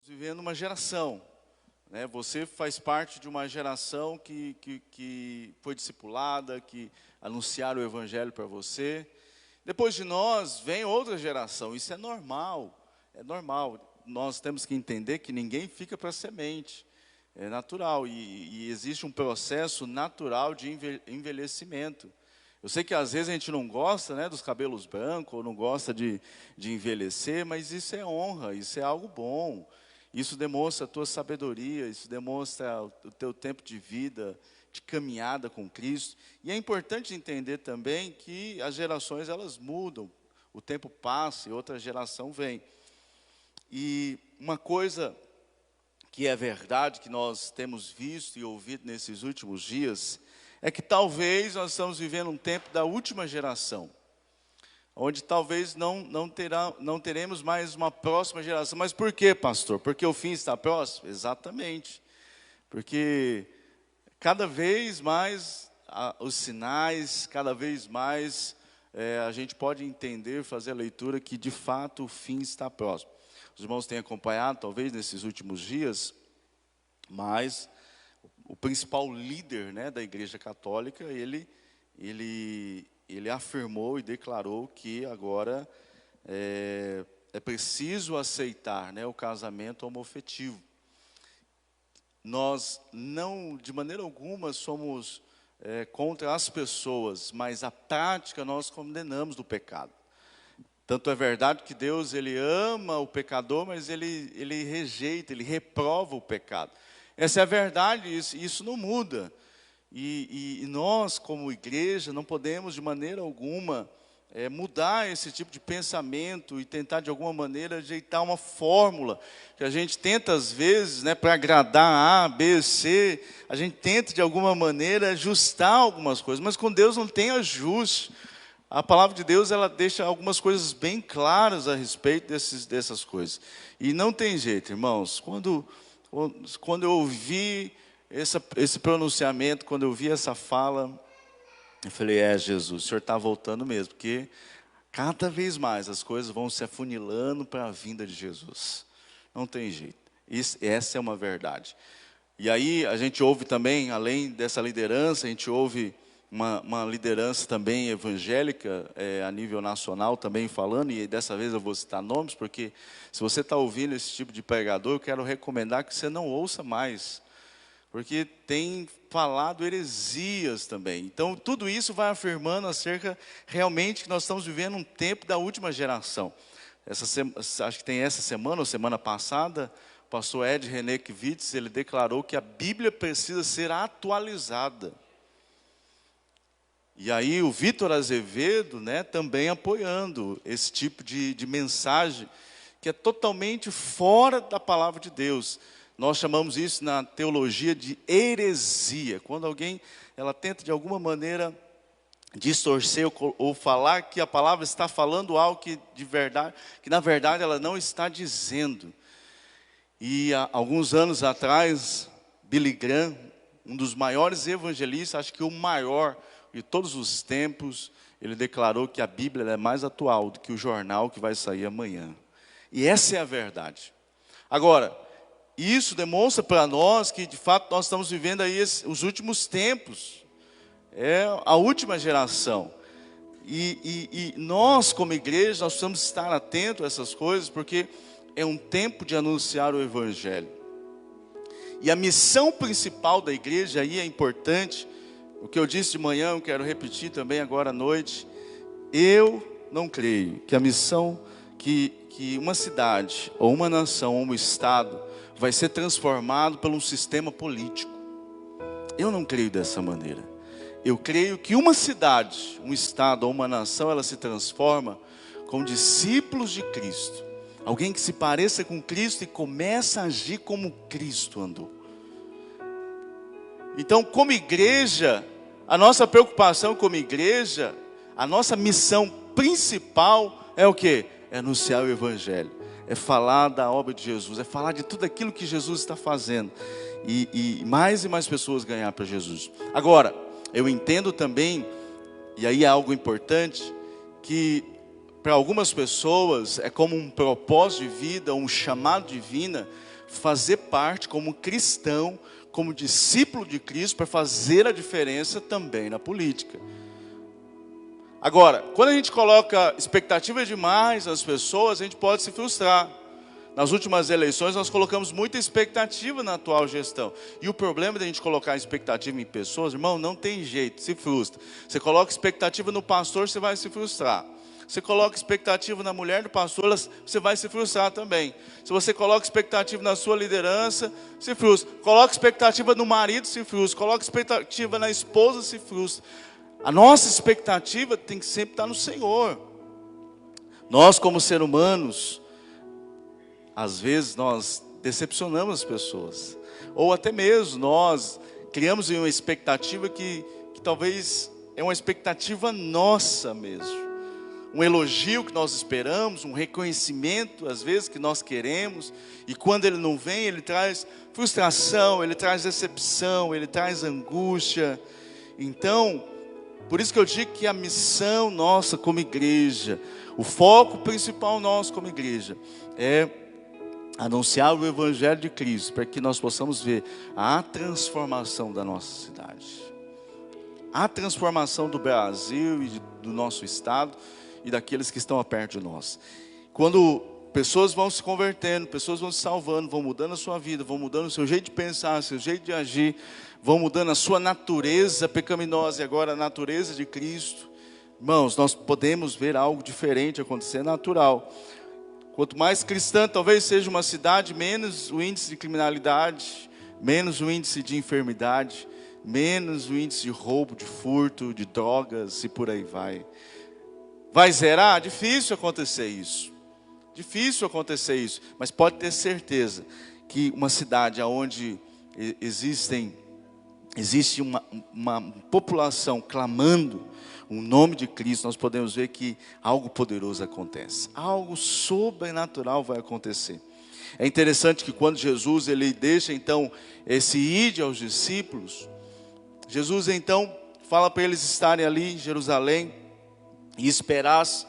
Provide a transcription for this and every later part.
Vivendo uma geração, né? Você faz parte de uma geração que foi discipulada, que anunciaram o evangelho para você. Depois de nós vem outra geração, isso é normal, é normal. Nós temos que entender que ninguém fica para semente, é natural, e existe um processo natural de envelhecimento. Eu sei que às vezes a gente não gosta, né, dos cabelos brancos, ou não gosta de envelhecer, mas isso é honra, isso é algo bom. Isso demonstra a tua sabedoria, isso demonstra o teu tempo de vida, de caminhada com Cristo. E é importante entender também que as gerações elas mudam, o tempo passa e outra geração vem. E uma coisa que é verdade, que nós temos visto e ouvido nesses últimos dias, é que talvez nós estamos vivendo um tempo da última geração, onde talvez não teremos mais uma próxima geração. Mas por quê, pastor? Porque o fim está próximo? Exatamente. Porque cada vez mais os sinais, cada vez mais a gente pode entender, fazer a leitura que de fato o fim está próximo. Os irmãos têm acompanhado, talvez, nesses últimos dias, mas o principal líder, né, da Igreja Católica, ele afirmou e declarou que agora é preciso aceitar, né, o casamento homoafetivo. Nós não, de maneira alguma, somos contra as pessoas, mas a prática nós condenamos do pecado. Tanto é verdade que Deus ele ama o pecador, mas ele rejeita, ele reprova o pecado. Essa é a verdade, isso não muda. E nós, como igreja, não podemos de maneira alguma mudar esse tipo de pensamento e tentar de alguma maneira ajeitar uma fórmula que a gente tenta às vezes, né, para agradar A, B, C, a gente tenta de alguma maneira ajustar algumas coisas, mas com Deus não tem ajuste. A palavra de Deus ela deixa algumas coisas bem claras a respeito dessas coisas. E não tem jeito, irmãos, quando eu ouvi esse pronunciamento, quando eu vi essa fala, eu falei, Jesus, o Senhor está voltando mesmo, porque cada vez mais as coisas vão se afunilando para a vinda de Jesus. Não tem jeito. Essa é uma verdade. E aí a gente ouve também, além dessa liderança, a gente ouve uma liderança também evangélica, a nível nacional também falando, e dessa vez eu vou citar nomes, porque se você está ouvindo esse tipo de pregador, eu quero recomendar que você não ouça mais, porque tem falado heresias também. Então, tudo isso vai afirmando acerca, realmente, que nós estamos vivendo um tempo da última geração. Acho que tem essa semana, ou semana passada, o pastor Ed René Kivitz, ele declarou que a Bíblia precisa ser atualizada. E aí o Vitor Azevedo, né, também apoiando esse tipo de mensagem, que é totalmente fora da palavra de Deus. Nós chamamos isso na teologia de heresia, quando alguém ela tenta de alguma maneira distorcer ou falar que a palavra está falando algo que na verdade ela não está dizendo. E há alguns anos atrás, Billy Graham, um dos maiores evangelistas, acho que o maior de todos os tempos, ele declarou que a Bíblia é mais atual do que o jornal que vai sair amanhã. E essa é a verdade. Agora, isso demonstra para nós que de fato nós estamos vivendo aí os últimos tempos. É a última geração. E nós como igreja, nós precisamos estar atentos a essas coisas, porque é um tempo de anunciar o Evangelho. E a missão principal da igreja aí é importante. O que eu disse de manhã, eu quero repetir também agora à noite. Eu não creio que a missão, que uma cidade, ou uma nação, ou um estado, vai ser transformado por um sistema político. Eu não creio dessa maneira. Eu creio que uma cidade, um estado, ou uma nação, ela se transforma com discípulos de Cristo. Alguém que se pareça com Cristo e começa a agir como Cristo andou. Então, como igreja, a nossa preocupação como igreja, a nossa missão principal é o quê? É anunciar o Evangelho, é falar da obra de Jesus, é falar de tudo aquilo que Jesus está fazendo, e mais pessoas ganhar para Jesus. Agora, eu entendo também, e aí é algo importante, que para algumas pessoas é como um propósito de vida, um chamado divino, fazer parte como cristão, como discípulo de Cristo, para fazer a diferença também na política. Agora, quando a gente coloca expectativa demais nas pessoas, a gente pode se frustrar. Nas últimas eleições, nós colocamos muita expectativa na atual gestão. E o problema de a gente colocar expectativa em pessoas, irmão, não tem jeito, se frustra. Você coloca expectativa no pastor, você vai se frustrar. Você coloca expectativa na mulher do pastor, você vai se frustrar também. Se você coloca expectativa na sua liderança, se frustra. Coloca expectativa no marido, se frustra. Coloca expectativa na esposa, se frustra. A nossa expectativa tem que sempre estar no Senhor. Nós, como seres humanos, às vezes nós decepcionamos as pessoas. Ou até mesmo nós criamos uma expectativa que talvez é uma expectativa nossa mesmo. Um elogio que nós esperamos, um reconhecimento às vezes que nós queremos. E quando ele não vem, ele traz frustração, ele traz decepção, ele traz angústia. Então, por isso que eu digo que a missão nossa como igreja, o foco principal nosso como igreja, é anunciar o Evangelho de Cristo, para que nós possamos ver a transformação da nossa cidade, a transformação do Brasil e do nosso estado e daqueles que estão perto de nós. Quando pessoas vão se convertendo, pessoas vão se salvando, vão mudando a sua vida, vão mudando o seu jeito de pensar, o seu jeito de agir, vão mudando a sua natureza pecaminosa e agora a natureza de Cristo. Irmãos, nós podemos ver algo diferente acontecer, natural. Quanto mais cristã talvez seja uma cidade, menos o índice de criminalidade, menos o índice de enfermidade, menos o índice de roubo, de furto, de drogas e por aí vai. Vai zerar? Difícil acontecer isso. Difícil acontecer isso. Mas pode ter certeza que uma cidade onde existe uma população clamando o nome de Cristo, nós podemos ver que algo poderoso acontece. Algo sobrenatural vai acontecer. É interessante que quando Jesus ele deixa então esse ide aos discípulos, Jesus então fala para eles estarem ali em Jerusalém e esperasse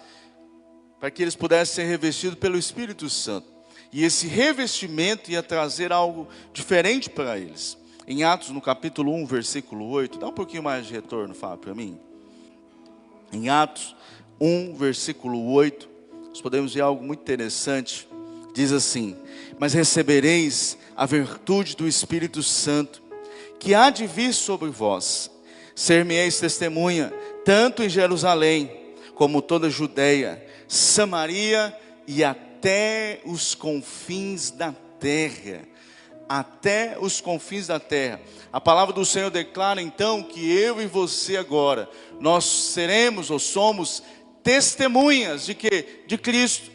para que eles pudessem ser revestidos pelo Espírito Santo. E esse revestimento ia trazer algo diferente para eles. Em Atos, no capítulo 1, versículo 8, dá um pouquinho mais de retorno, fala para mim. Em Atos 1, versículo 8, nós podemos ver algo muito interessante. Diz assim: mas recebereis a virtude do Espírito Santo, que há de vir sobre vós. Ser-me-eis testemunha, tanto em Jerusalém, como toda a Judeia, Samaria e até os confins da terra. Até os confins da terra. A palavra do Senhor declara então que eu e você agora, nós seremos ou somos testemunhas de quê? De Cristo.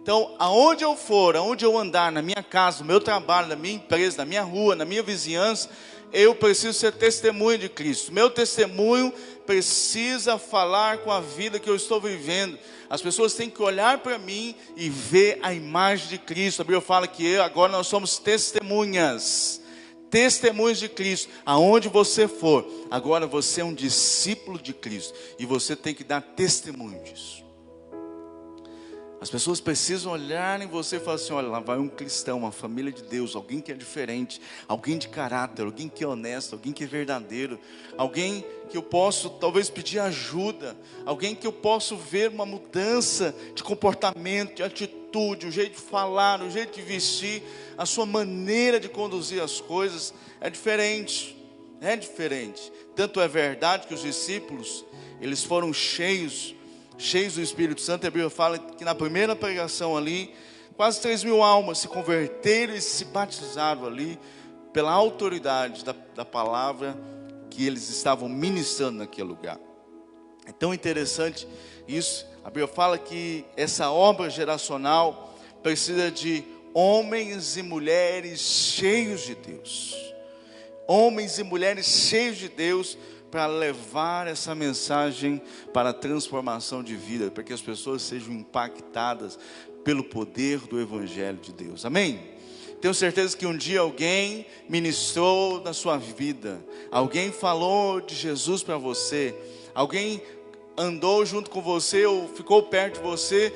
Então, aonde eu for, aonde eu andar, na minha casa, no meu trabalho, na minha empresa, na minha rua, na minha vizinhança, eu preciso ser testemunha de Cristo. Meu testemunho precisa falar com a vida que eu estou vivendo. As pessoas têm que olhar para mim e ver a imagem de Cristo. A Bíblia fala que agora nós somos testemunhas. Testemunhas de Cristo. Aonde você for, agora você é um discípulo de Cristo. E você tem que dar testemunho disso. As pessoas precisam olhar em você e falar assim: olha, lá vai um cristão, uma família de Deus, alguém que é diferente, alguém de caráter, alguém que é honesto, alguém que é verdadeiro, alguém que eu posso talvez pedir ajuda, alguém que eu posso ver uma mudança de comportamento, de atitude, o jeito de falar, o jeito de vestir, a sua maneira de conduzir as coisas é diferente, é diferente. Tanto é verdade que os discípulos, eles foram cheios do Espírito Santo. A Bíblia fala que na primeira pregação ali, quase 3.000 almas se converteram e se batizaram ali, pela autoridade da palavra que eles estavam ministrando naquele lugar. É tão interessante isso. A Bíblia fala que essa obra geracional precisa de homens e mulheres cheios de Deus. Homens e mulheres cheios de Deus, para levar essa mensagem para a transformação de vida, para que as pessoas sejam impactadas pelo poder do Evangelho de Deus. Amém? Tenho certeza que um dia alguém ministrou na sua vida, alguém falou de Jesus para você, alguém andou junto com você ou ficou perto de você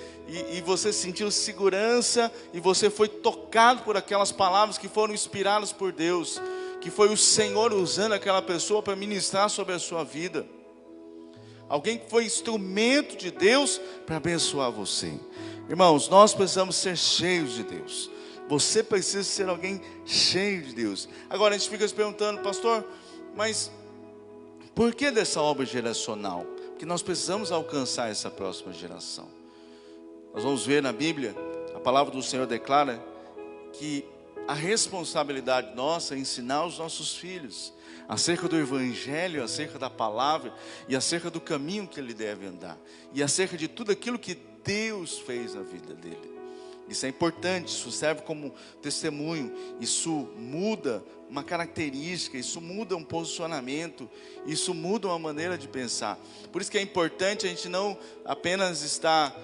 e você sentiu segurança e você foi tocado por aquelas palavras que foram inspiradas por Deus, que foi o Senhor usando aquela pessoa para ministrar sobre a sua vida. Alguém que foi instrumento de Deus para abençoar você. Irmãos, nós precisamos ser cheios de Deus. Você precisa ser alguém cheio de Deus. Agora a gente fica se perguntando, pastor, mas por que dessa obra geracional? Porque nós precisamos alcançar essa próxima geração. Nós vamos ver na Bíblia, a palavra do Senhor declara que a responsabilidade nossa é ensinar os nossos filhos acerca do Evangelho, acerca da palavra e acerca do caminho que ele deve andar e acerca de tudo aquilo que Deus fez na vida dele. Isso é importante, isso serve como testemunho, isso muda uma característica, isso muda um posicionamento, isso muda uma maneira de pensar. Por isso que é importante a gente não apenas estar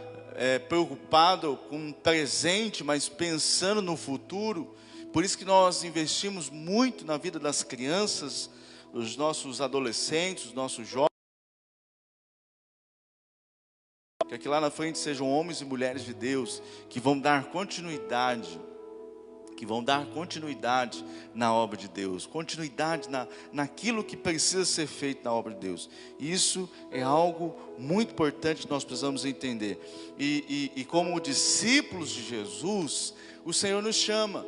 preocupado com o presente, mas pensando no futuro. Por isso que nós investimos muito na vida das crianças, dos nossos adolescentes, dos nossos jovens. Que aqui lá na frente sejam homens e mulheres de Deus, que vão dar continuidade, na obra de Deus, continuidade naquilo que precisa ser feito na obra de Deus. Isso é algo muito importante que nós precisamos entender. E como discípulos de Jesus, o Senhor nos chama.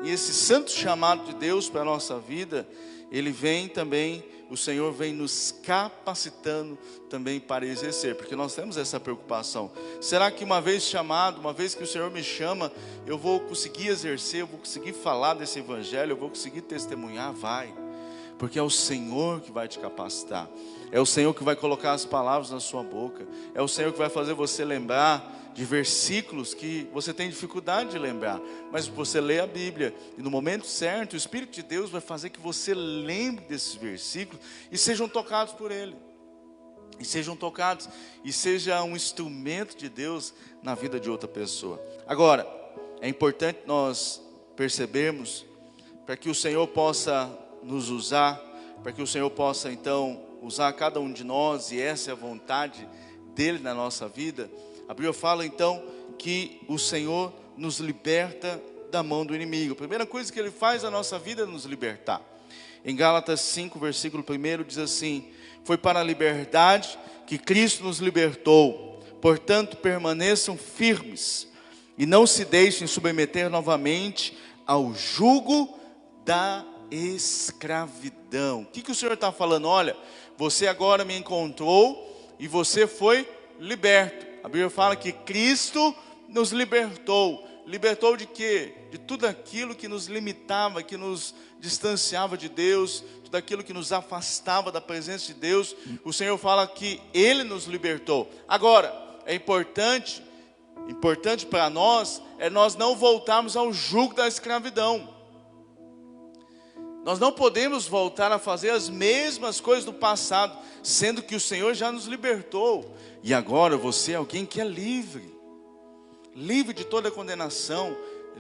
E esse santo chamado de Deus para a nossa vida, ele vem também, o Senhor vem nos capacitando também para exercer, porque nós temos essa preocupação. Será que uma vez chamado, uma vez que o Senhor me chama, eu vou conseguir exercer, eu vou conseguir falar desse Evangelho, eu vou conseguir testemunhar? Vai, porque é o Senhor que vai te capacitar, é o Senhor que vai colocar as palavras na sua boca, é o Senhor que vai fazer você lembrar de versículos que você tem dificuldade de lembrar, mas você lê a Bíblia e no momento certo o Espírito de Deus vai fazer que você lembre desses versículos e sejam tocados por Ele, e seja um instrumento de Deus na vida de outra pessoa. Agora, é importante nós percebermos, para que o Senhor possa nos usar, para que o Senhor possa então usar cada um de nós, e essa é a vontade dEle na nossa vida. A Bíblia fala então que o Senhor nos liberta da mão do inimigo. A primeira coisa que Ele faz na nossa vida é nos libertar. Em Gálatas 5, versículo 1 diz assim: foi para a liberdade que Cristo nos libertou, portanto permaneçam firmes e não se deixem submeter novamente ao jugo da escravidão. O que o Senhor está falando? Olha, você agora me encontrou e você foi liberto. A Bíblia fala que Cristo nos libertou. Libertou de quê? De tudo aquilo que nos limitava, que nos distanciava de Deus, tudo aquilo que nos afastava da presença de Deus. O Senhor fala que Ele nos libertou. Agora, é importante para nós, nós não voltarmos ao jugo da escravidão. Nós não podemos voltar a fazer as mesmas coisas do passado, sendo que o Senhor já nos libertou. E agora você é alguém que é livre. Livre de toda condenação,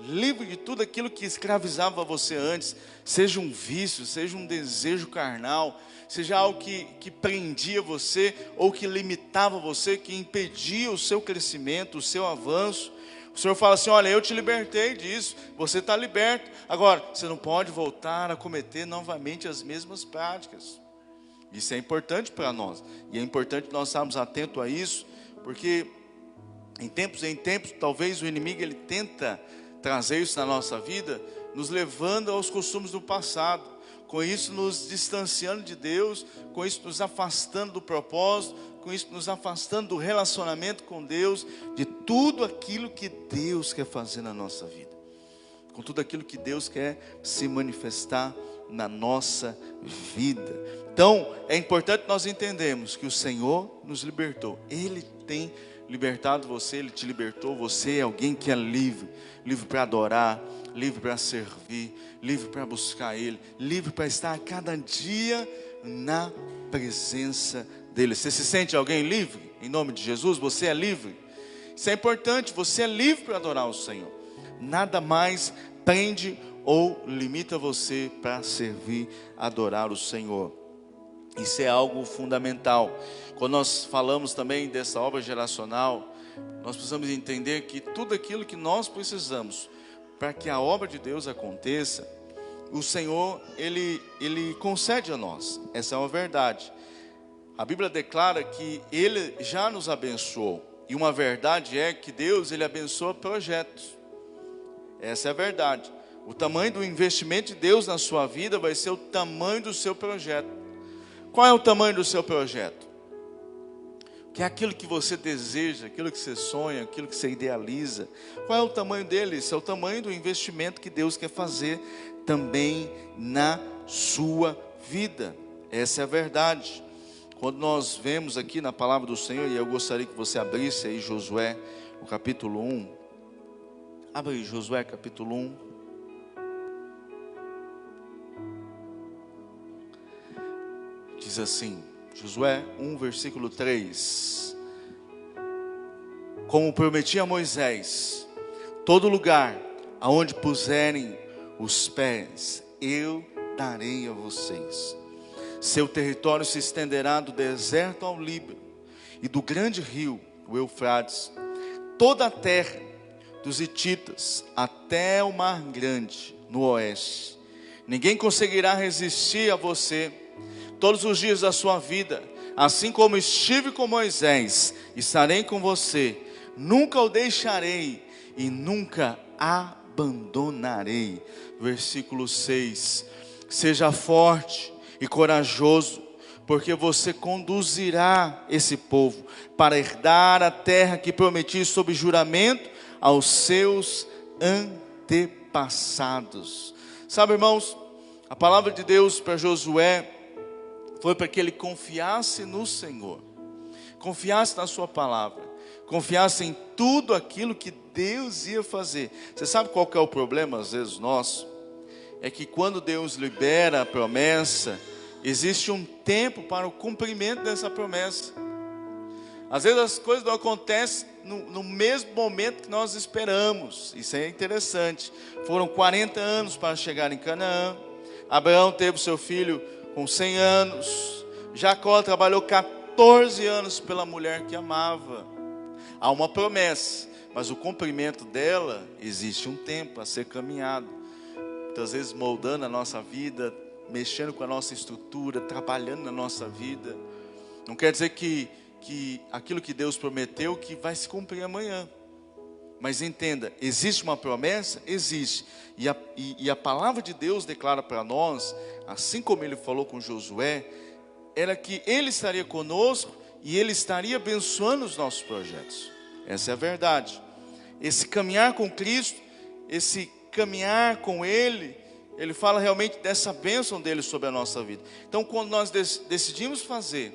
livre de tudo aquilo que escravizava você antes, seja um vício, seja um desejo carnal, seja algo que prendia você, ou que limitava você, que impedia o seu crescimento, o seu avanço. O Senhor fala assim: olha, eu te libertei disso, você está liberto. Agora, você não pode voltar a cometer novamente as mesmas práticas. Isso é importante para nós, e é importante nós estarmos atentos a isso, porque em tempos, talvez o inimigo ele tenta trazer isso na nossa vida, nos levando aos costumes do passado, com isso nos distanciando de Deus, com isso nos afastando do propósito, com isso nos afastando do relacionamento com Deus, de tudo aquilo que Deus quer fazer na nossa vida, com tudo aquilo que Deus quer se manifestar na nossa vida. Então, é importante nós entendermos que o Senhor nos libertou. Ele tem libertado você, Ele te libertou. Você é alguém que é livre. Livre para adorar, livre para servir, livre para buscar Ele, livre para estar a cada dia na presença dEle. Você se sente alguém livre? Em nome de Jesus, você é livre? Isso é importante, você é livre para adorar o Senhor. Nada mais prende ou limita você para servir, adorar o Senhor. Isso é algo fundamental. Quando nós falamos também dessa obra geracional, nós precisamos entender que tudo aquilo que nós precisamos para que a obra de Deus aconteça, o Senhor, Ele concede a nós. Essa é uma verdade. A Bíblia declara que Ele já nos abençoou. E uma verdade é que Deus, Ele abençoa projetos. Essa é a verdade. O tamanho do investimento de Deus na sua vida vai ser o tamanho do seu projeto. Qual é o tamanho do seu projeto? Que é aquilo que você deseja, aquilo que você sonha, aquilo que você idealiza. Qual é o tamanho dele? Esse é o tamanho do investimento que Deus quer fazer também na sua vida. Essa é a verdade. Quando nós vemos aqui na palavra do Senhor, e eu gostaria que você abrisse aí Josué, o capítulo 1. Abre aí Josué, capítulo 1. Diz assim, Josué 1, versículo 3. Como prometi a Moisés, todo lugar aonde puserem os pés, eu darei a vocês. Seu território se estenderá do deserto ao Líbano e do grande rio, o Eufrates, toda a terra dos hititas até o mar grande no oeste. Ninguém conseguirá resistir a você todos os dias da sua vida. Assim como estive com Moisés, estarei com você. Nunca o deixarei e nunca abandonarei. Versículo 6. Seja forte e corajoso, porque você conduzirá esse povo para herdar a terra que prometi sob juramento aos seus antepassados. Sabe, irmãos, a palavra de Deus para Josué foi para que ele confiasse no Senhor, confiasse na sua palavra, confiasse em tudo aquilo que Deus ia fazer. Você sabe qual que é o problema às vezes nosso? É que quando Deus libera a promessa, existe um tempo para o cumprimento dessa promessa. Às vezes as coisas não acontecem no mesmo momento que nós esperamos. Isso é interessante. Foram 40 anos para chegar em Canaã. Abraão teve seu filho com 100 anos. Jacó trabalhou 14 anos pela mulher que amava. Há uma promessa, mas o cumprimento dela existe um tempo a ser caminhado. Muitas vezes moldando a nossa vida, mexendo com a nossa estrutura, trabalhando na nossa vida. Não quer dizer que aquilo que Deus prometeu que vai se cumprir amanhã. Mas entenda, existe uma promessa? Existe. E a palavra de Deus declara para nós, assim como ele falou com Josué, era que ele estaria conosco e ele estaria abençoando os nossos projetos. Essa é a verdade. Esse caminhar com Cristo, esse caminhar com Ele, Ele fala realmente dessa bênção dele sobre a nossa vida. Então, quando nós decidimos fazer,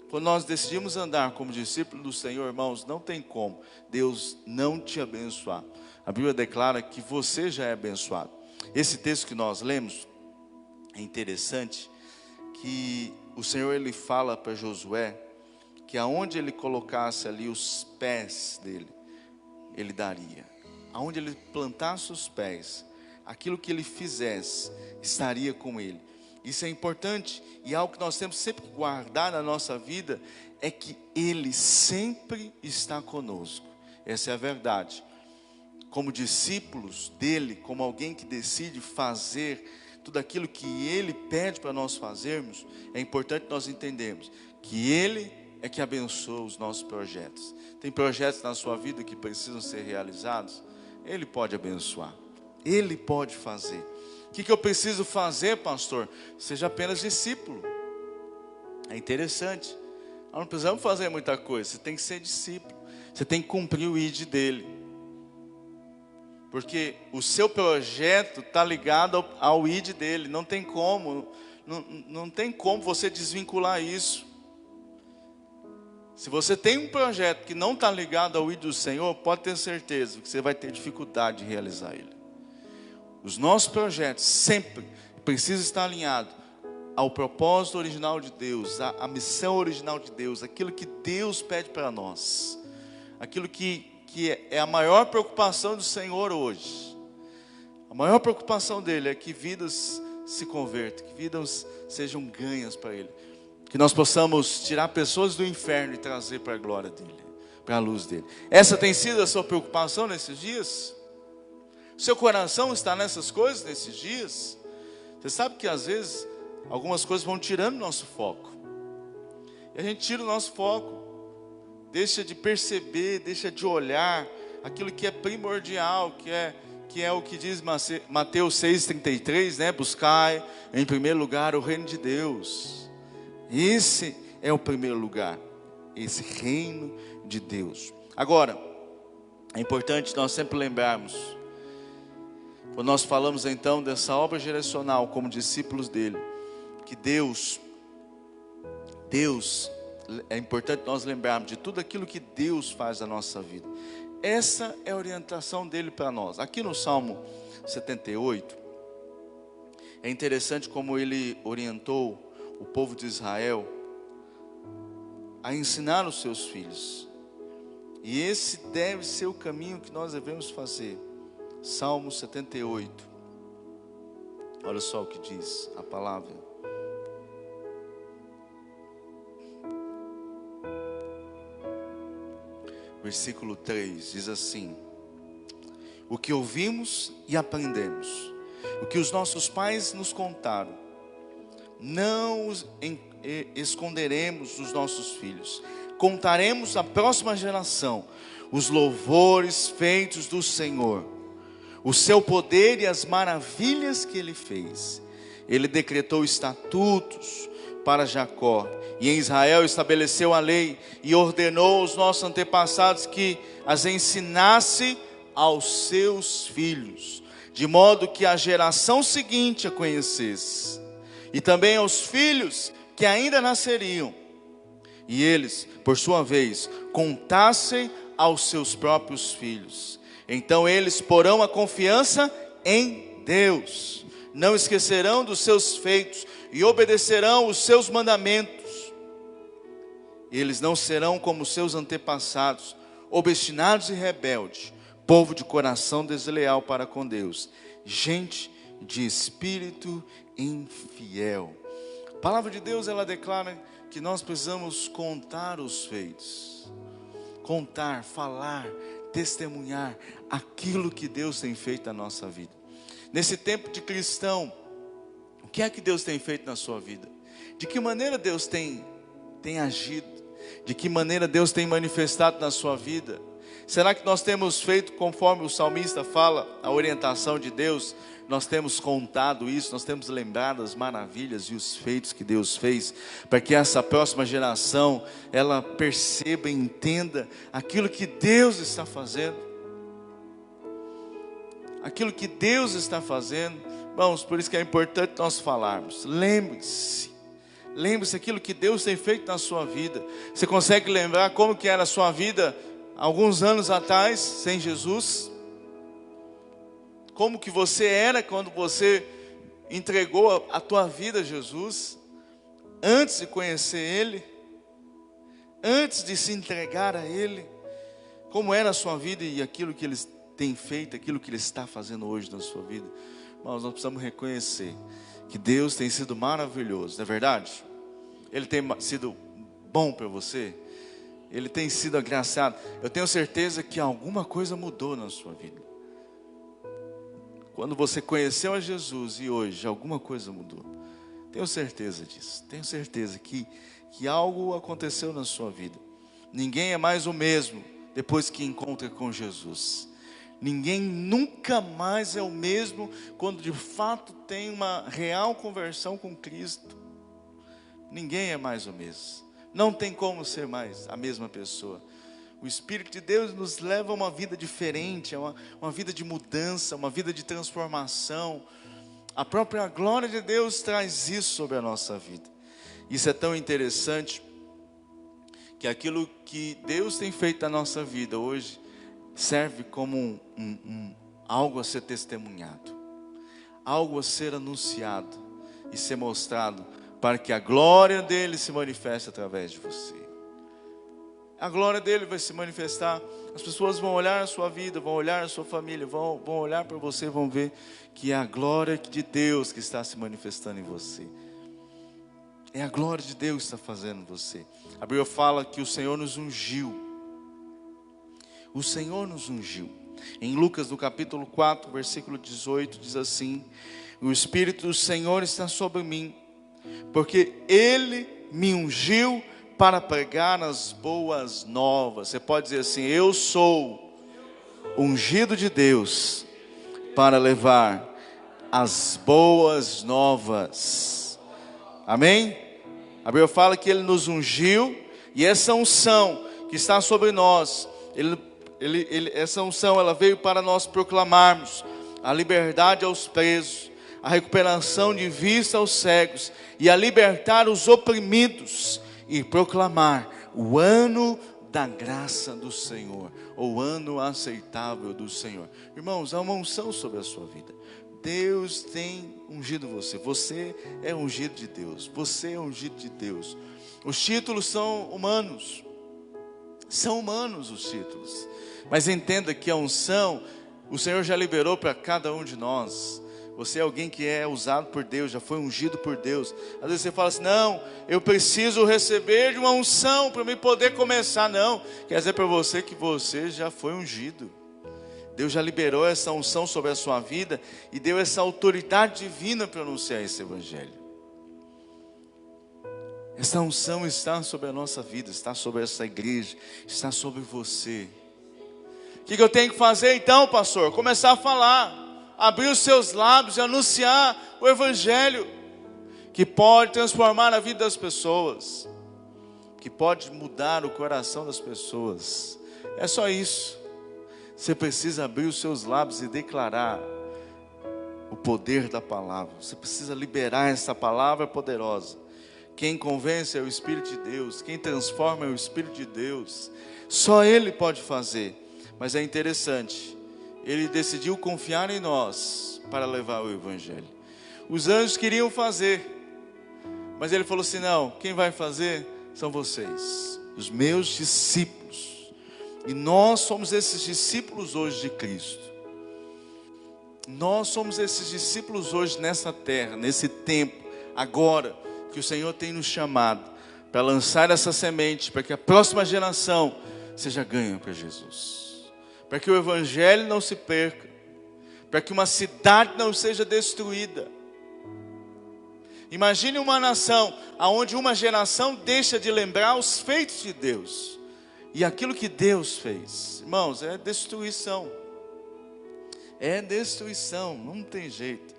quando nós decidimos andar como discípulos do Senhor, irmãos, não tem como Deus não te abençoar. A Bíblia declara que você já é abençoado. Esse texto que nós lemos é interessante, que o Senhor ele fala para Josué que aonde ele colocasse ali os pés dele, ele daria. Aonde ele plantasse os pés, aquilo que ele fizesse, estaria com ele. Isso é importante e algo que nós temos sempre que guardar na nossa vida é que Ele sempre está conosco. Essa é a verdade. Como discípulos dEle, como alguém que decide fazer tudo aquilo que Ele pede para nós fazermos, é importante nós entendermos que Ele é que abençoa os nossos projetos. Tem projetos na sua vida que precisam ser realizados? Ele pode abençoar. Ele pode fazer. O que eu preciso fazer, pastor? Seja apenas discípulo. É interessante. Nós não precisamos fazer muita coisa. Você tem que ser discípulo. Você tem que cumprir o ID dele. Porque o seu projeto está ligado ao ID dele. Não tem como. Não tem como você desvincular isso. Se você tem um projeto que não está ligado ao ID do Senhor, pode ter certeza que você vai ter dificuldade de realizar ele. Os nossos projetos sempre precisam estar alinhados ao propósito original de Deus, à missão original de Deus, aquilo que Deus pede para nós, aquilo que é a maior preocupação do Senhor hoje. A maior preocupação dele é que vidas se convertam, que vidas sejam ganhas para Ele. Que nós possamos tirar pessoas do inferno e trazer para a glória dele, para a luz dele. Essa tem sido a sua preocupação nesses dias? Seu coração está nessas coisas nesses dias? Você sabe que às vezes algumas coisas vão tirando nosso foco. E a gente tira o nosso foco, deixa de perceber, deixa de olhar aquilo que é primordial, que é o que diz Mateus 6,33, né? Buscai em primeiro lugar o reino de Deus. Esse é o primeiro lugar, esse reino de Deus. Agora, é importante nós sempre lembrarmos, quando nós falamos então dessa obra geracional como discípulos dele, que Deus, é importante nós lembrarmos de tudo aquilo que Deus faz na nossa vida. Essa é a orientação dele para nós. Aqui no Salmo 78, é interessante como ele orientou o povo de Israel a ensinar os seus filhos. E esse deve ser o caminho que nós devemos fazer. Salmo 78. Olha só o que diz a palavra. Versículo 3 diz assim: o que ouvimos e aprendemos, o que os nossos pais nos contaram, não esconderemos dos nossos filhos. Contaremos à próxima geração os louvores feitos do Senhor, o seu poder e as maravilhas que Ele fez. Ele decretou estatutos para Jacó, e em Israel estabeleceu a lei, e ordenou aos nossos antepassados que as ensinasse aos seus filhos, de modo que a geração seguinte a conhecesse, e também aos filhos que ainda nasceriam, e eles, por sua vez, contassem aos seus próprios filhos. Então eles porão a confiança em Deus, não esquecerão dos seus feitos e obedecerão os seus mandamentos. Eles não serão como seus antepassados, obstinados e rebeldes, povo de coração desleal para com Deus, gente de espírito infiel. A palavra de Deus, ela declara que nós precisamos contar os feitos, contar, falar, testemunhar aquilo que Deus tem feito na nossa vida. Nesse tempo de cristão, o que é que Deus tem feito na sua vida? De que maneira Deus tem agido? De que maneira Deus tem manifestado na sua vida? Será que nós temos feito conforme o salmista fala, a orientação de Deus? Nós temos contado isso, nós temos lembrado as maravilhas e os feitos que Deus fez, para que essa próxima geração, ela perceba e entenda aquilo que Deus está fazendo. Aquilo que Deus está fazendo. Vamos, por isso que é importante nós falarmos. Lembre-se aquilo que Deus tem feito na sua vida. Você consegue lembrar como que era a sua vida alguns anos atrás, sem Jesus? Como que você era quando você entregou a tua vida a Jesus? Antes de conhecer Ele? Antes de se entregar a Ele? Como era a sua vida e aquilo que Ele tem feito, aquilo que Ele está fazendo hoje na sua vida? Mas nós precisamos reconhecer que Deus tem sido maravilhoso, não é verdade? Ele tem sido bom para você, Ele tem sido agraciado. Eu tenho certeza que alguma coisa mudou na sua vida. Quando você conheceu a Jesus e hoje alguma coisa mudou. Tenho certeza disso, tenho certeza que algo aconteceu na sua vida. Ninguém é mais o mesmo depois que encontra com Jesus. Ninguém nunca mais é o mesmo quando de fato tem uma real conversão com Cristo. Ninguém é mais o mesmo. Não tem como ser mais a mesma pessoa. O Espírito de Deus nos leva a uma vida diferente, a uma vida de mudança, uma vida de transformação. A própria glória de Deus traz isso sobre a nossa vida. Isso é tão interessante, que aquilo que Deus tem feito na nossa vida hoje, serve como algo a ser testemunhado, algo a ser anunciado e ser mostrado, para que a glória dele se manifeste através de você. A glória dele vai se manifestar, as pessoas vão olhar a sua vida, vão olhar a sua família, vão olhar para você, vão ver que é a glória de Deus que está se manifestando em você. É a glória de Deus que está fazendo você. A Bíblia fala que o Senhor nos ungiu. O Senhor nos ungiu. Em Lucas, no capítulo 4, versículo 18, diz assim: o Espírito do Senhor está sobre mim, porque Ele me ungiu para pregar as boas novas. Você pode dizer assim: eu sou ungido de Deus para levar as boas novas. Amém? A Bíblia fala que Ele nos ungiu, e essa unção que está sobre nós, essa unção ela veio para nós proclamarmos a liberdade aos presos, a recuperação de vista aos cegos, e a libertar os oprimidos, e proclamar o ano da graça do Senhor, o ano aceitável do Senhor. Irmãos, há uma unção sobre a sua vida. Deus tem ungido você. Você é ungido de Deus. Você é ungido de Deus. Os títulos são humanos. São humanos os títulos. Mas entenda que a unção, o Senhor já liberou para cada um de nós. Você é alguém que é usado por Deus, já foi ungido por Deus. Às vezes você fala assim: não, eu preciso receber de uma unção para me poder começar. Não, quer dizer para você que você já foi ungido. Deus já liberou essa unção sobre a sua vida e deu essa autoridade divina para anunciar esse evangelho. Essa unção está sobre a nossa vida, está sobre essa igreja, está sobre você. O que eu tenho que fazer então, pastor? Começar a falar, abrir os seus lábios e anunciar o evangelho, que pode transformar a vida das pessoas, que pode mudar o coração das pessoas. É só isso. Você precisa abrir os seus lábios e declarar o poder da palavra. Você precisa liberar essa palavra poderosa. Quem convence é o Espírito de Deus. Quem transforma é o Espírito de Deus. Só Ele pode fazer. Mas é interessante, Ele decidiu confiar em nós para levar o evangelho. Os anjos queriam fazer, mas Ele falou assim: não, quem vai fazer são vocês, os meus discípulos. E nós somos esses discípulos hoje de Cristo. Nós somos esses discípulos hoje nessa terra, nesse tempo, agora que o Senhor tem nos chamado para lançar essa semente, para que a próxima geração seja ganha para Jesus, para que o evangelho não se perca, para que uma cidade não seja destruída. Imagine uma nação onde uma geração deixa de lembrar os feitos de Deus e aquilo que Deus fez. Irmãos, é destruição. É destruição, não tem jeito.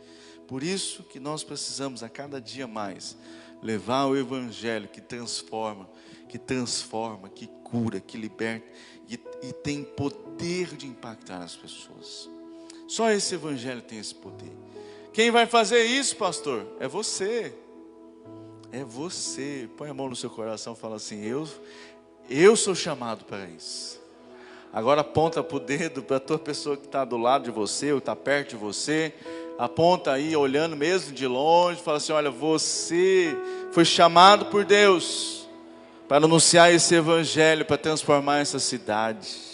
Por isso que nós precisamos a cada dia mais levar o evangelho que transforma, que cura, que liberta e tem poder de impactar as pessoas. Só esse evangelho tem esse poder. Quem vai fazer isso, pastor? É você. É você. Põe a mão no seu coração e fala assim: eu sou chamado para isso. Agora aponta para o dedo para a tua pessoa que está do lado de você, ou está perto de você. Aponta aí, olhando mesmo de longe, fala assim: olha, você foi chamado por Deus para anunciar esse evangelho, para transformar essa cidade.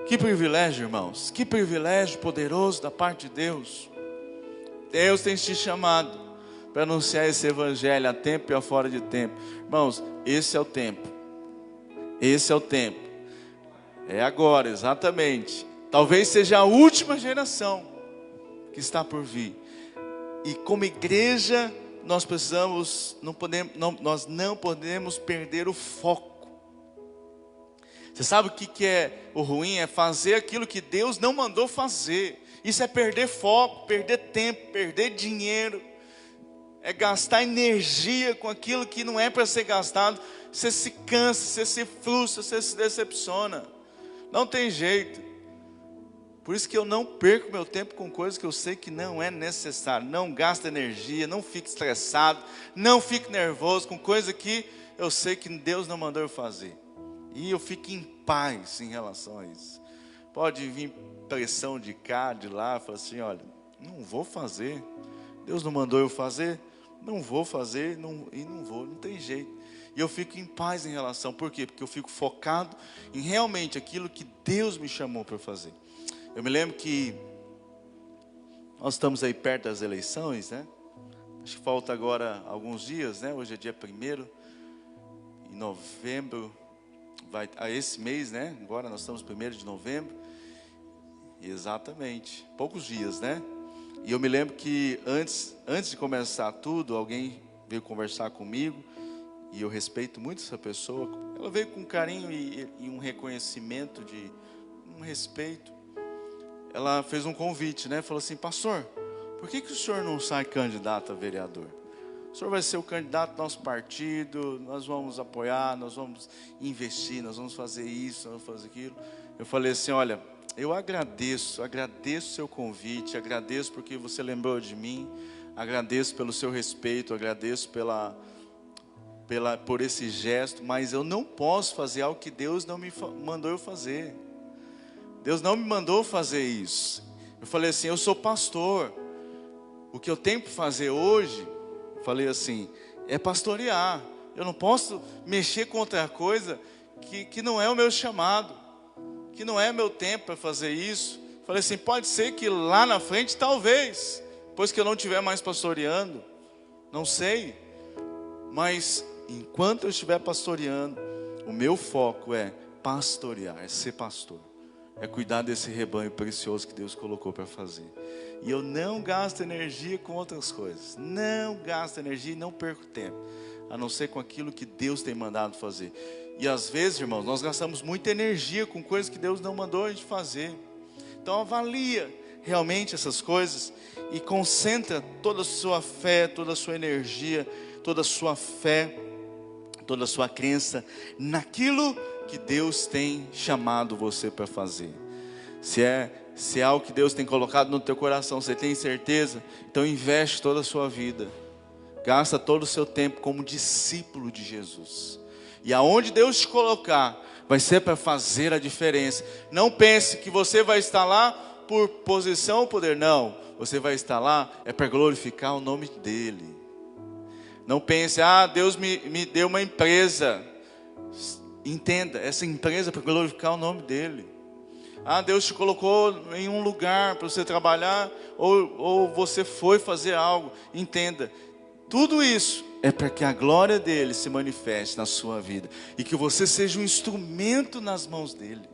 Que privilégio, irmãos, que privilégio poderoso da parte de Deus. Deus tem te chamado para anunciar esse evangelho a tempo e a fora de tempo. Irmãos, esse é o tempo. Esse é o tempo. É agora, exatamente. Talvez seja a última geração que está por vir. E como igreja, nós não podemos perder o foco. Você sabe o que é o ruim? É fazer aquilo que Deus não mandou fazer. Isso é perder foco, perder tempo, perder dinheiro. É gastar energia com aquilo que não é para ser gastado. Você se cansa, você se frustra, você se decepciona. Não tem jeito. Por isso que eu não perco meu tempo com coisas que eu sei que não é necessário. Não gasta energia, não fique estressado, não fique nervoso com coisa que eu sei que Deus não mandou eu fazer. E eu fico em paz em relação a isso. Pode vir pressão de cá, de lá, fala assim: olha, não vou fazer. Deus não mandou eu fazer, não vou fazer, não vou, não tem jeito. E eu fico em paz em relação, por quê? Porque eu fico focado em realmente aquilo que Deus me chamou para fazer. Eu me lembro que nós estamos aí perto das eleições, né? Acho que falta agora alguns dias, né? Hoje é dia 1º, em novembro, esse mês, né? Agora nós estamos 1º de novembro. Exatamente, poucos dias, né? E eu me lembro que antes de começar tudo, alguém veio conversar comigo, e eu respeito muito essa pessoa. Ela veio com carinho e um reconhecimento, um respeito. Ela fez um convite, né? Falou assim: pastor, por que o senhor não sai candidato a vereador? O senhor vai ser o candidato do nosso partido, nós vamos apoiar, nós vamos investir, nós vamos fazer isso, nós vamos fazer aquilo. Eu falei assim: olha, eu agradeço o seu convite, agradeço porque você lembrou de mim, agradeço pelo seu respeito, agradeço por esse gesto, mas eu não posso fazer algo que Deus não me mandou eu fazer. Deus não me mandou fazer isso. Eu falei assim: eu sou pastor, o que eu tenho para fazer hoje, falei assim, é pastorear. Eu não posso mexer com outra coisa que não é o meu chamado, que não é meu tempo para fazer isso. Falei assim: pode ser que lá na frente, talvez, depois que eu não estiver mais pastoreando, não sei, mas enquanto eu estiver pastoreando, o meu foco é pastorear, é ser pastor, é cuidar desse rebanho precioso que Deus colocou para fazer. E eu não gasto energia com outras coisas, não gasto energia e não perco tempo, a não ser com aquilo que Deus tem mandado fazer. E às vezes, irmãos, nós gastamos muita energia com coisas que Deus não mandou a gente fazer. Então avalia realmente essas coisas e concentra toda a sua fé, toda a sua energia, toda a sua fé, toda a sua crença naquilo que Deus tem chamado você para fazer. Se é algo que Deus tem colocado no teu coração, você tem certeza, então investe toda a sua vida, gasta todo o seu tempo como discípulo de Jesus. E aonde Deus te colocar, vai ser para fazer a diferença. Não pense que você vai estar lá por posição ou poder, não. Você vai estar lá é para glorificar o nome dEle. Não pense: Deus me deu uma empresa. Entenda, essa empresa é para glorificar o nome dEle. Deus te colocou em um lugar para você trabalhar, ou você foi fazer algo. Entenda, tudo isso é para que a glória dEle se manifeste na sua vida, e que você seja um instrumento nas mãos dEle,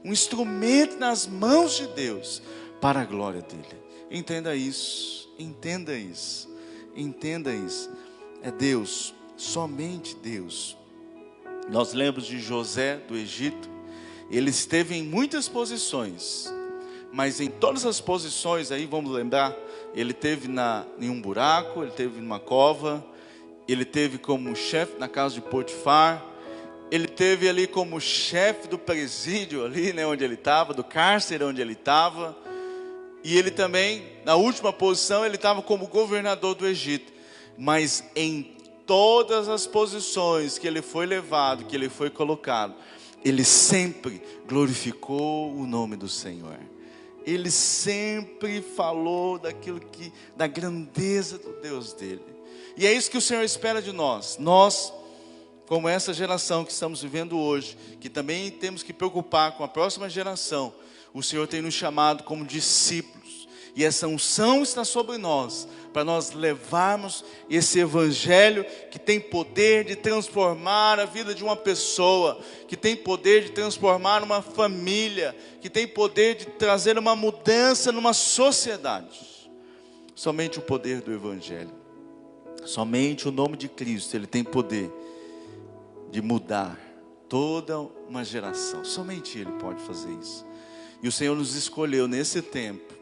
um instrumento nas mãos de Deus, para a glória dEle. Entenda isso, entenda isso, entenda isso. É Deus, somente Deus. Nós lembramos de José do Egito. Ele esteve em muitas posições, mas em todas as posições aí, vamos lembrar, ele teve em um buraco, ele teve numa cova, ele teve como chefe na casa de Potifar, ele teve ali como chefe do presídio ali, né, onde ele estava, do cárcere onde ele estava, e ele também, na última posição, ele estava como governador do Egito. Mas em todas as posições que ele foi levado, que ele foi colocado, ele sempre glorificou o nome do Senhor. Ele sempre falou da grandeza do Deus dele. E é isso que o Senhor espera de nós. Nós, como essa geração que estamos vivendo hoje, que também temos que preocupar com a próxima geração, o Senhor tem nos chamado como discípulos. E essa unção está sobre nós, para nós levarmos esse evangelho que tem poder de transformar a vida de uma pessoa, que tem poder de transformar uma família, que tem poder de trazer uma mudança numa sociedade. Somente o poder do evangelho, somente o nome de Cristo, ele tem poder de mudar toda uma geração. Somente Ele pode fazer isso. E o Senhor nos escolheu nesse tempo.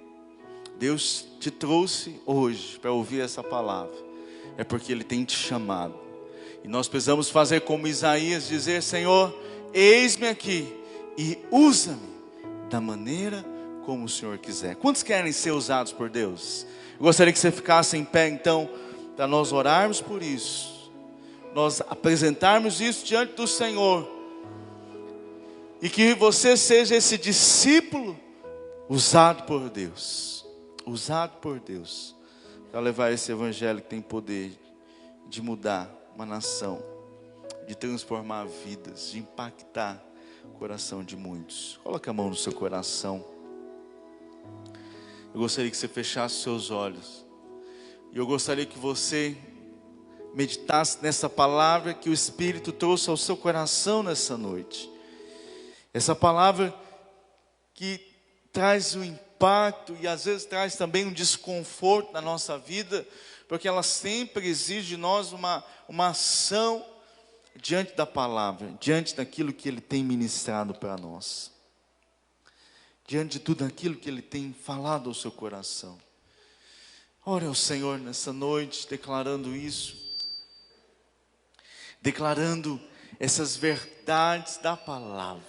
Deus te trouxe hoje para ouvir essa palavra, é porque Ele tem te chamado. E nós precisamos fazer como Isaías, dizer: Senhor, eis-me aqui e usa-me da maneira como o Senhor quiser. Quantos querem ser usados por Deus? Eu gostaria que você ficasse em pé então, para nós orarmos por isso, nós apresentarmos isso diante do Senhor, e que você seja esse discípulo usado por Deus, para levar esse evangelho que tem poder de mudar uma nação, de transformar vidas, de impactar o coração de muitos. Coloque a mão no seu coração. Eu gostaria que você fechasse seus olhos. E eu gostaria que você meditasse nessa palavra que o Espírito trouxe ao seu coração nessa noite. Essa palavra que traz um impacto e às vezes traz também um desconforto na nossa vida, porque ela sempre exige de nós uma ação diante da palavra, diante daquilo que Ele tem ministrado para nós, diante de tudo aquilo que Ele tem falado ao seu coração. Ore ao Senhor nessa noite, declarando isso, declarando essas verdades da palavra,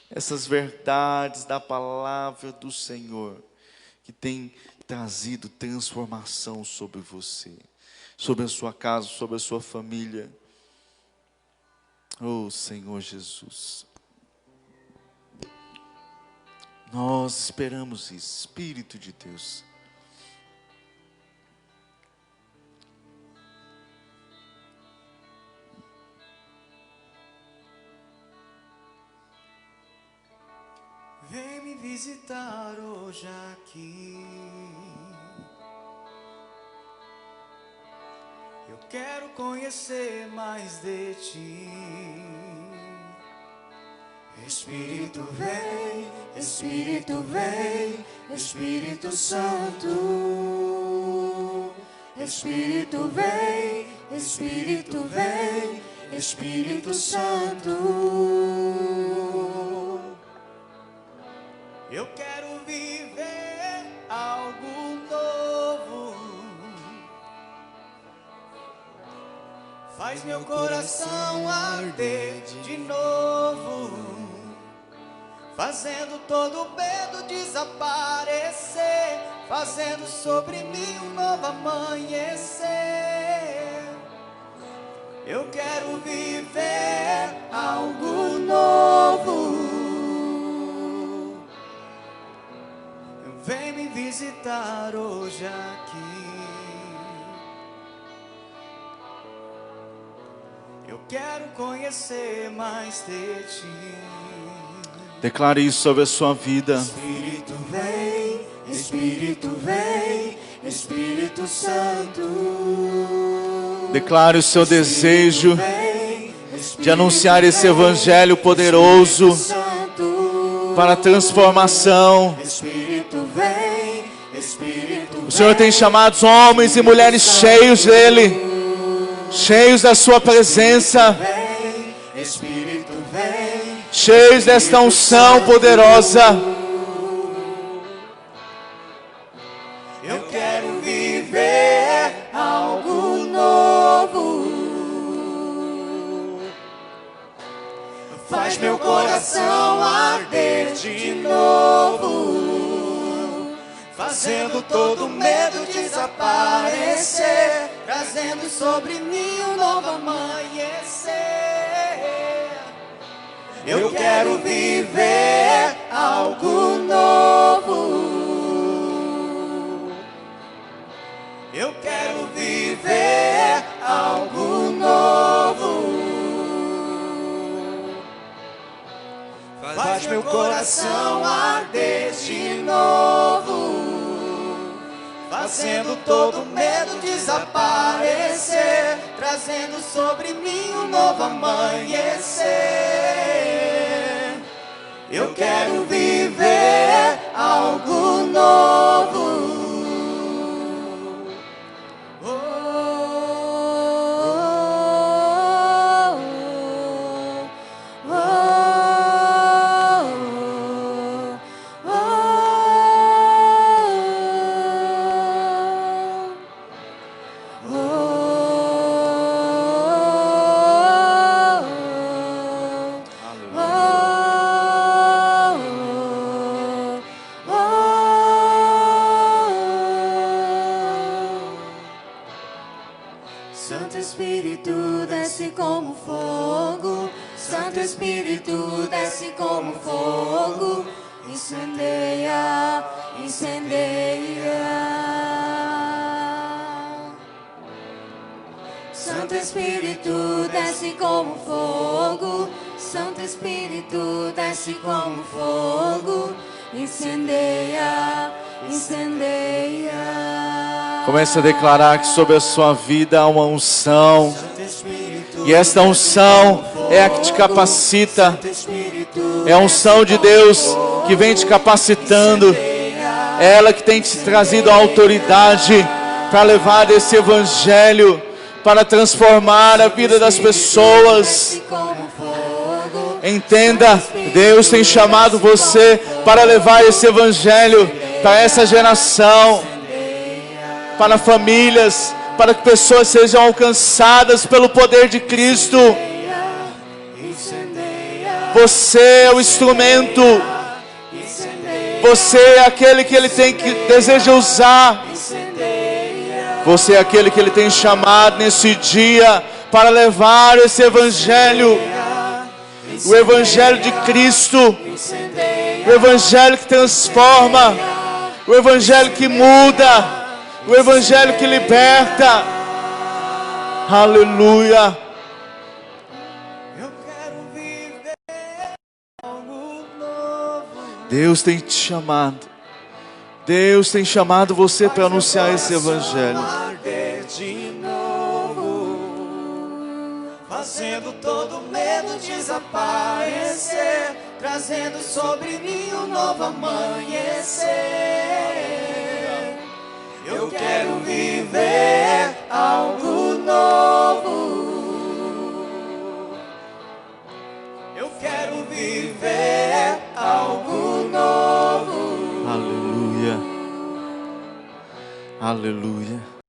essas verdades da palavra do Senhor, que tem trazido transformação sobre você, sobre a sua casa, sobre a sua família. Oh Senhor Jesus, nós esperamos isso, Espírito de Deus. Vem me visitar hoje aqui. Eu quero conhecer mais de ti. Espírito vem, Espírito vem, Espírito Santo. Espírito vem, Espírito vem, Espírito Santo. Eu quero viver algo novo. Faz meu coração arder de novo, fazendo todo medo desaparecer, fazendo sobre mim um novo amanhecer. Eu quero viver algo novo. Vem me visitar hoje aqui. Eu quero conhecer mais de ti. Declare isso sobre a sua vida. Espírito vem, Espírito vem, Espírito Santo. Declare o seu desejo de anunciar esse evangelho poderoso para a transformação. O Senhor tem chamado homens e mulheres cheios dEle, cheios da sua presença, cheios desta unção poderosa. Eu quero viver algo novo. Faz meu coração arder de novo, fazendo todo medo desaparecer, trazendo sobre mim um novo amanhecer. Eu quero viver algo novo. Eu quero viver algo novo. Faz meu coração arder de novo, fazendo todo medo desaparecer, trazendo sobre mim um novo amanhecer. Eu quero viver algo novo. Santo Espírito desce como fogo, Santo Espírito desce como fogo, incendeia, incendeia. Santo Espírito desce como fogo, Santo Espírito desce como fogo, incendeia, incendeia. Comece a declarar que sobre a sua vida há uma unção. Santo Espírito, E esta unção é a que te capacita. Santo Espírito, É a unção de Deus que vem te capacitando. É ela que tem te trazido a autoridade para levar esse evangelho, para transformar a vida das pessoas. como fogo, Entenda, Deus tem chamado você para levar esse evangelho para essa geração, para famílias, para que pessoas sejam alcançadas pelo poder de Cristo. incendeia, Você é o instrumento. incendeia, Você é aquele que Ele deseja usar. incendeia, Você é aquele que Ele tem chamado nesse dia para levar esse evangelho. O evangelho de Cristo. incendeia, O evangelho que transforma. O evangelho que muda. O evangelho que liberta. Aleluia. eu quero viver algo novo. Deus tem te chamado. Deus tem chamado você para anunciar esse evangelho. Arder de novo, fazendo todo medo desaparecer, trazendo sobre mim um novo amanhecer. Eu quero viver algo novo. Eu quero viver algo novo. Aleluia. Aleluia.